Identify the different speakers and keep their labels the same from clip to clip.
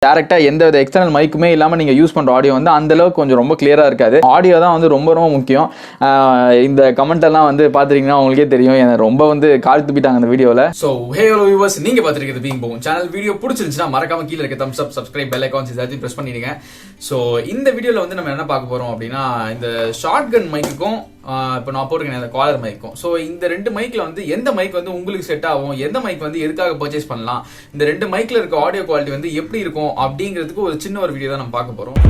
Speaker 1: டேரெக்டாக எந்த வித எக்ஸ்டர்னல் மைக்குமே இல்லாமல் நீங்கள் யூஸ் பண்ணுற ஆடியோ வந்து அந்தளவுக்கு கொஞ்சம் ரொம்ப கிளியராக இருக்காது. ஆடியோ தான் வந்து ரொம்ப ரொம்ப முக்கியம். இந்த கமெண்ட்டெல்லாம் வந்து பார்த்துட்டிங்கன்னா உங்களுக்கே தெரியும், எனக்கு ரொம்ப வந்து கால் துப்பிட்டாங்க அந்த வீடியோவில்.
Speaker 2: ஸோ ஹலோ வியூவர்ஸ், நீங்கள் பார்த்துருக்கிறது beingbogan சேனல். வீடியோ பிடிச்சிருந்துச்சுன்னா மறக்காம கீழே இருக்க தம்ஸ் அப், சப்ஸ்கிரைப், பெல் ஐகான்ஸ் எல்லாத்தையும் ப்ரெஸ் பண்ணிடுங்க. ஸோ இந்த வீடியோவில் வந்து நம்ம என்ன பார்க்க போகிறோம் அப்படின்னா, இந்த ஷார்ட் கன் மைக்குக்கும் இப்போ நான் போட்டிருக்கேன் அந்த காலர் மைக்கும். ஸோ இந்த ரெண்டு மைக்கில் வந்து எந்த மைக் வந்து உங்களுக்கு செட் ஆகும், எந்த மைக் வந்து எதுக்காக பர்ச்சேஸ் பண்ணலாம், இந்த ரெண்டு மைக்கில் இருக்க ஆடியோ குவாலிட்டி வந்து எப்படி இருக்கும் அப்படிங்கிறதுக்கு ஒரு சின்ன ஒரு வீடியோ தான் நம்ம பார்க்க போகிறோம்.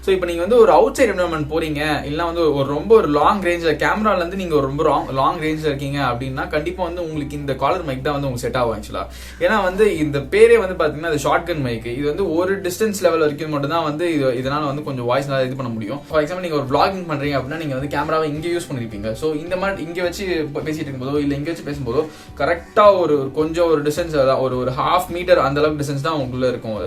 Speaker 2: ஸோ இப்போ நீங்கள் வந்து ஒரு அவுட் சைட் என்வரன்மெண்ட் போறீங்க, இல்லை வந்து ஒரு லாங் ரேஞ்சில் கேமராலேருந்து நீங்கள் ஒரு ரொம்ப லாங் ரேஞ்சில் இருக்கீங்க அப்படின்னா கண்டிப்பாக வந்து உங்களுக்கு இந்த காலர் மைக் தான் வந்து உங்களுக்கு செட் ஆகும் ஆக்சுவலாக. ஏன்னா வந்து இந்த பேரே வந்து பார்த்தீங்கன்னா அது ஷார்ட் கன் மைக். இது வந்து ஒரு டிஸ்டன்ஸ் லெவல் வரைக்கும் மட்டும் தான் வந்து இதனால் வந்து கொஞ்சம் வாய்ஸ் நல்லா இது பண்ண முடியும். ஃபார் எக்ஸாம்பிள் நீங்கள் ஒரு vlogging பண்ணுறீங்க அப்படின்னா நீங்கள் வந்து கேமராவை இங்கே யூஸ் பண்ணியிருப்பீங்க. ஸோ இந்த மாதிரி இங்கே வச்சு பேசிட்டு இருக்கும்போதோ இல்லை இங்கே வச்சு பேசும்போதோ கரெக்டாக கொஞ்சம் ஒரு டிஸ்டன்ஸ் ஒரு ½ மீட்டர் அந்த அளவுக்கு டிஸ்டன்ஸ் தான் உங்களுக்குள்ள இருக்கும்.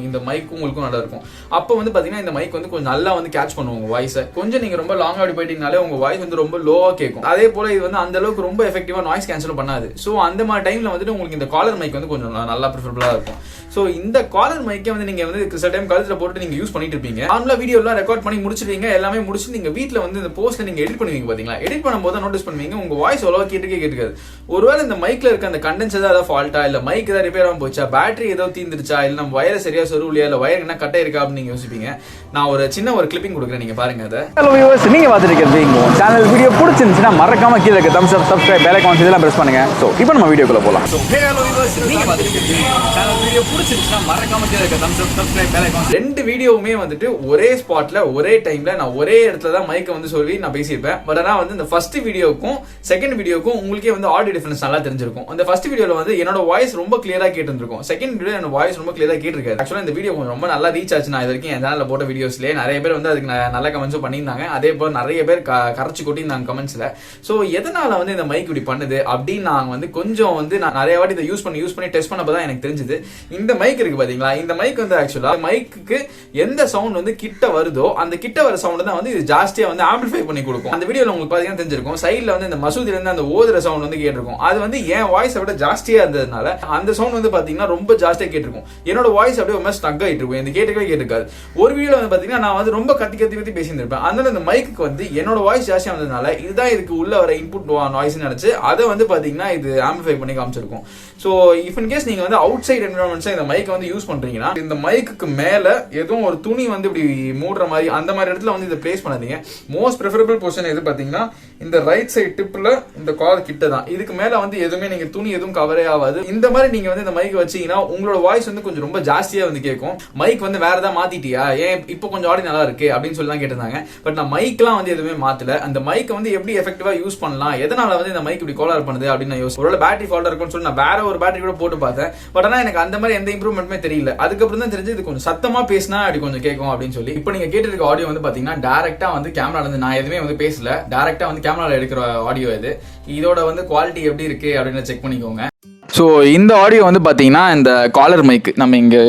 Speaker 2: இந்த மைக்கும் உங்களுக்கும் நல்லா இருக்கும். அப்போ வந்து பார்த்தீங்கன்னா இந்த மைக் வந்து கொஞ்சம் நல்லா வந்து கேட்ச் பண்ணுவோம் வாய்ஸை. கொஞ்சம் நீங்க ரொம்ப லாங் ஆடி போயிட்டீங்கனாலே உங்க வாய்ஸ் வந்து ரொம்ப லோவா கேட்கும். அதே போல இது வந்து அந்த அளவுக்கு ரொம்ப எஃபெக்டிவா நாய்ஸ் கேன்சல் பண்ணாது. ஸோ அந்த மாதிரி டைம்ல வந்துட்டு உங்களுக்கு இந்த காலர் மைக் வந்து கொஞ்சம் நல்லா ப்ரிஃபரபிளா இருக்கும். ஸோ இந்த காலர் மைக்கை வந்து நீங்க வந்து சில டைம் கழுத்துல போட்டு நீங்க யூஸ் பண்ணிட்டு இருப்பீங்க. நார்மலா வீடியோ எல்லாம் ரெக்கார்ட் பண்ணி முடிச்சிருவீங்க, எல்லாமே முடிச்சு நீங்க வீட்டுல வந்து இந்த போஸ்ட்ல நீங்க எடிட் பண்ணுவீங்க. பாத்தீங்களா, எடிட் பண்ணும்போது நோட்டீஸ் பண்ணுவீங்க உங்க வாய்ஸ் அவ்வளவா கேட்டுக்காது. ஒருவேளை இந்த மைக்ல இருக்க அந்த கண்டென்ஸ் ஏதாவது ஃபால்ட்டா, இல்ல மைக் ஏதாவது ரிப்பேர் ஆகும் போச்சா, பேட்டரி ஏதோ தீந்துருச்சா, இல்ல நம்ம வயரை சரியா சொருவிலையா, இல்ல வயர் என்ன கட்டை இருக்கா அப்படின்னு நீங்க யோசிப்பீங்க. நான் ஒரு சின்ன ஒரு கிளிப்பிங் கொடுக்குறேன், நீங்க பாருங்க அதை.
Speaker 1: ஹலோ வியூவர்ஸ், நீங்க பார்த்துருக்கிறது beingbogan சேனல். வீடியோ பிடிச்சிருந்துச்சுன்னா மறக்காம கீழே இருக்க தம்ஸ் அப், சப்ஸ்கிரைப், பெல் ஐகான்ஸ் இதெல்லாம் பிரஸ் பண்ணுங்க. ஸோ இப்போ நம்ம வீடியோக்குள்ள போகலாம்.
Speaker 2: ஸோ ஹலோ வியூவர்ஸ், நீங்க பார்த்துருக்கிறது beingbogan சேனல். வீடியோ பிடிச்சிருந்துச்சுன்னா மறக்காம கீழே இருக்க தம்ஸ் அப், சப்ஸ்கிரைப், பெல் ஐகான்ஸ். ரெண்டு வீடியோவுமே வந்துட்டு ஒரே ஸ்பாட்ல ஒரே டைம்ல நான் ஒரே இடத்துல தான் மைக்கை வந்து சொல்லி நான் பேசியிருப்பேன். பட் ஆனால் வந்து இந்த ஃபர்ஸ்ட் வீடியோக்கும் செகண்ட் வீடியோக்கும் உங்களுக்கே வந்து ஆடியோ டிஃபரன்ஸ் நல்லா தெரிஞ்சிருக்கும். அந்த ஃபர்ஸ்ட் வீடியோல வந்து என்னோட வாய்ஸ் ரொம்ப கிளியரா கேட்டுருக்கும், செகண்ட் வீடியோ என்னோட வாய்ஸ் ரொம்ப கிளியரா கேட்டிருக்காரு. ஆக்சுவலா இந்த வீடியோ ரொம்ப நல்லா ரீச் ஆச்சு. நான் இது வரைக்கும் என் சேனல்ல போட்ட வீடியோஸ்லேயே நிறைய பேர் வந்து அதுக்கு நல்ல கமெண்ட்ஸும் பண்ணியிருந்தாங்க. அதே போல நிறைய பேர் கரைச்சு கொட்டியிருந்தாங்க கமெண்ட்ஸ்ல. ஸோ எதனால வந்து இந்த மைக் இப்படி பண்ணுது அப்படின்னு நாங்கள் வந்து கொஞ்சம் வந்து நான் நிறைய வாட்டி இதை யூஸ் பண்ணி டெஸ்ட் பண்ணப்போ தான் எனக்கு தெரிஞ்சது. இந்த மைக் இருக்கு பாத்தீங்களா, இந்த மைக் வந்து ஆக்சுவலா மைக்கு எந்த சவுண்ட் வந்து கிட்ட வருதோ அந்த கிட்ட வர சவுண்ட் தான் வந்து இது ஜாஸ்தியா வந்து ஆம்பிளிஃபை பண்ணி கொடுக்கும். அந்த வீடியோல உங்களுக்கு பாத்தீங்கன்னா தெரிஞ்சிருக்கும், சைட்ல வந்து இந்த மசூதில இருந்து அந்த ஓதுற சவுண்ட் வந்து கேட்டிருக்கும். அது வந்து என் வாய்ஸை விட ஜாஸ்தியா இருந்ததுனால அந்த சவுண்ட் வந்து பாத்தீங்கன்னா ரொம்ப ஜாஸ்தியா கேட்டிருக்கும். என்னோட வாய்ஸ் அப்படியே ரொம்ப ஸ்டக் ஆயிட்டு இருக்கும், இந்த கேட்டுக்காது. ஒரு வீடியோ வந்து பாத்தீங்கன்னா நான் வந்து ரொம்ப கத்தி பேசியிருப்பேன். அதனால இந்த மைக்கு வந்து என்னோட வாய்ஸ் ஜாஸ்தியா வந்ததுனால இதுதான் இதுக்கு உள்ள வர இன்புட் நாய்ஸ் நினைச்சு அதை வந்து பாத்தீங்கன்னா இது ஆம்பிளிஃபை பண்ணி காமிச்சிருக்கும். ஸோ இஃப் இன் கேஸ் நீங்க வந்து அவுட் சைட் என்விரான்மெண்ட்ஸ் இந்த மைக்கை வந்து யூஸ் பண்றீங்கன்னா இந்த மைக்கு மேல எதுவும் ஒரு துணி வந்து இப்படி மூடுற மாதிரி அந்த மாதிரி இடத்துல வந்து இதை பிளேஸ் பண்ணாதீங்க. மோஸ்ட் ப்ரிஃபரபிள் பொசிஷன் எது பாத்தீங்கன்னா இந்த ரைட் சைட் டிப்ல இந்த கால் கிட்ட தான். இதுக்கு மேல வந்து எதுவுமே நீங்க துணி எதுவும் கவரே ஆகாது. இந்த மாதிரி நீங்க வந்து இந்த மைக் வச்சீங்கன்னா உங்களோட வாய்ஸ் வந்து கொஞ்சம் ரொம்ப ஜாஸ்தியா வந்து கேட்கும். மைக் வந்து வேற ஏதாவது மாத்திட்டியா, ஏன் இப்போ கொஞ்சம் ஆடி நல்லா இருக்கு அப்படின்னு சொல்லி தான் கேட்டிருந்தாங்க. பட் நான் மைக்லாம் வந்து எதுவுமே மாத்தல. அந்த மைக்கை வந்து எப்படி எஃபெக்டிவா யூஸ் பண்ணலாம், எதனால வந்து இந்த மைக் இப்படி கோலார் பண்ணுது அப்படின்னு நான் யோசிச்சு ஒருவேளை பேட்டரி ஃபால்ட் இருக்கும்னு சொல்லி நான் வேற ஒரு பேட்டரி கூட போட்டு பார்த்தேன். பட் ஆனால் எனக்கு அந்த மாதிரி எந்த இம்ப்ரூவ்மெண்ட்டுமே தெரியல. அதுக்கப்புறம் தான் தெரிஞ்சு இது கொஞ்சம் சத்தமா பேசினா அப்படி கொஞ்சம் கேட்கும் அப்படின்னு சொல்லி. இப்போ நீங்க கேட்டிருக்க ஆடியோ வந்து பாத்தீங்கன்னா டைரக்டா வந்து கேமரால இருந்து நான் எதுவுமே வந்து பேசல, டைரக்டா வந்து கேமரால எடுக்கிற ஆடியோ இது. இதோட வந்து குவாலிட்டி எப்படி இருக்கு அப்படின்னு செக் பண்ணிக்கோங்க.
Speaker 1: ஸோ இந்த ஆடியோ வந்து பார்த்தீங்கன்னா இந்த காலர் மைக் நம்ம இங்கே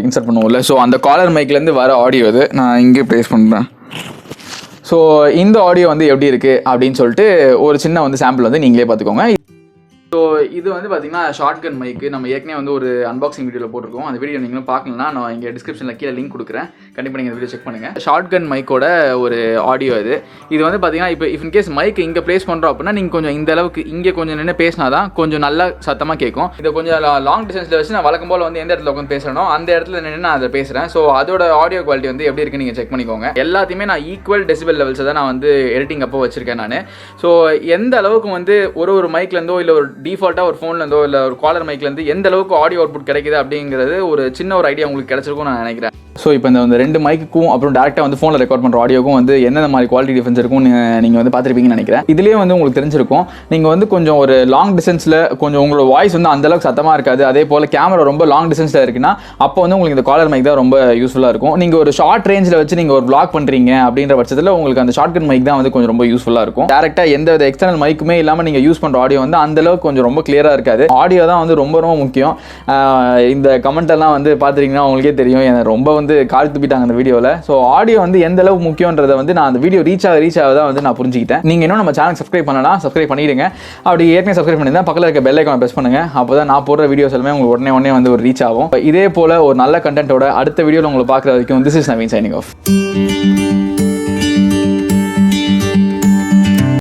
Speaker 1: இன்சர்ட் பண்ணுவோம்ல, ஸோ அந்த காலர் மைக்லேருந்து வர ஆடியோ இது நான் இங்கே ப்ளேஸ் பண்ணுறேன். ஸோ இந்த ஆடியோ வந்து எப்படி இருக்குது அப்படின்னு சொல்லிட்டு ஒரு சின்ன வந்து சாம்பிள் வந்து நீங்களே பார்த்துக்கோங்க. ஸோ இது வந்து பார்த்தீங்கன்னா ஷார்ட் கன் மைக்கு நம்ம ஏற்கனவே வந்து ஒரு அன்பாக்சிங் வீடியோவில் போட்டிருக்கோம். அந்த வீடியோ நீங்களும் பார்க்கலன்னா நான் இங்கே டிஸ்கிரிப்ஷனில் கீழே லிங்க் கொடுக்குறேன், கண்டிப்பாக நீங்கள் இந்த வீடியோ செக் பண்ணுங்கள். ஷார்ட் கன் மைக்கோட ஒரு ஆடியோ இது வந்து பார்த்தீங்கன்னா இப்போ இஃப் இன் கேஸ் மைக் இங்கே ப்ளேஸ் பண்ணுறோம் அப்படின்னா நீங்கள் கொஞ்சம் இந்த அளவுக்கு இங்கே கொஞ்சம் நின்று பேசினா தான் கொஞ்சம் நல்லா சத்தமாக கேட்கும். இதை கொஞ்சம் லாங் டிஸ்டன்ஸில் வச்சு நான் வழக்கம் போல் வந்து எந்த இடத்துல உட்காந்து பேசுகிறனோ அந்த இடத்துல நின்று நான் அதை பேசுகிறேன். ஸோ அதோட ஆடியோ குவாலிட்டி வந்து எப்படி இருக்குன்னு நீங்கள் செக் பண்ணிக்கோங்க. எல்லாத்தையுமே நான் ஈக்குவல் டெசிபல் லெவல்ஸை தான் நான் வந்து எடிட்டிங் அப்போ வச்சிருக்கேன் நான். ஸோ எந்த அளவுக்கு வந்து ஒரு மைக்லேருந்தோ இல்லை ஒரு டிஃபால்ட்டாக ஒரு ஃபோன்லேருந்தோ இல்லை ஒரு காலர் மைக்லேருந்து எந்த அளவுக்கு ஆடியோ அவுட்புட் கிடைக்குது அப்படிங்கிறது ஒரு சின்ன ஒரு ஐடியா உங்களுக்கு கிடைச்சிருக்கும் நான் நினைக்கிறேன். ஸோ இப்போ இந்த ரெண்டு மைக்குக்கும் அப்புறம் டேரெக்டாக வந்து ஃபோனில் ரெக்கார்ட் பண்ணுற ஆடியோக்கும் வந்து எந்தெந்த மாதிரி குவாலிட்டி டிஃபரன்ஸ் இருக்கும் நீங்கள் வந்து பார்த்துருப்பீங்கன்னு நினைக்கிறேன். இதுலேயே வந்து உங்களுக்கு தெரிஞ்சிருக்கும், நீங்கள் வந்து கொஞ்சம் ஒரு லாங் டிஸ்டன்ஸில் கொஞ்சம் உங்களோட வாய்ஸ் வந்து அந்தளவுக்கு சத்தமாக இருக்காது. அதே போல் கேமரா ரொம்ப லாங் டிஸ்டன்ஸில் இருக்குன்னா அப்போ வந்து உங்களுக்கு இந்த காலர் மைக் தான் ரொம்ப யூஸ்ஃபுல்லாக இருக்கும். நீங்கள் ஒரு ஷார்ட் ரேஞ்சில் வச்சு நீங்கள் ஒரு vlog பண்ணுறீங்க அப்படின்ற பட்சத்தில் உங்களுக்கு அந்த ஷார்ட் கன் மைக் தான் வந்து கொஞ்சம் ரொம்ப யூஸ்ஃபுல்லாக இருக்கும். டேரெக்டாக எந்த வித எக்ஸ்டர்னல் மைக்குமே இல்லாமல் நீங்கள் யூஸ் பண்ணுற ஆடியோ வந்து அந்தளவுக்கு கொஞ்சம் ரொம்ப கிளியராக இருக்காது. ஆடியோ தான் வந்து ரொம்ப ரொம்ப முக்கியம். இந்த கமெண்ட் எல்லாம் வந்து பார்த்துட்டிங்கன்னா உங்களுக்கே தெரியும், எனக்கு ரொம்ப வந்து கால் துப்பிட்டாங்க அந்த வீடியோவில். ஸோ ஆடியோ வந்து எந்த அளவு முக்கியன்றதை வந்து நான் அந்த வீடியோ ரீச் ஆக தான் வந்து நான் புரிஞ்சுக்கிட்டேன். நீங்கள் இன்னும் நம்ம சேனல் சப்ஸ்கிரைப் பண்ணலாம், சப்ஸ்கிரைப் பண்ணிடுங்க. அப்படி ஏற்கனவே சப்ஸ்கிரைப் பண்ணியிருந்தா பக்கத்தில் இருக்க பெல் ஐக்கானை ப்ரெஸ் பண்ணுங்கள். அப்போ தான் நான் போடுற வீடியோஸ் எல்லாமே உங்களுக்கு உடனே வந்து ஒரு ரீச் ஆகும். இதே போல் ஒரு நல்ல கண்டென்ட்டோட அடுத்த வீடியோவில் உங்களை பார்க்குற வரைக்கும் this is Naveen signing off.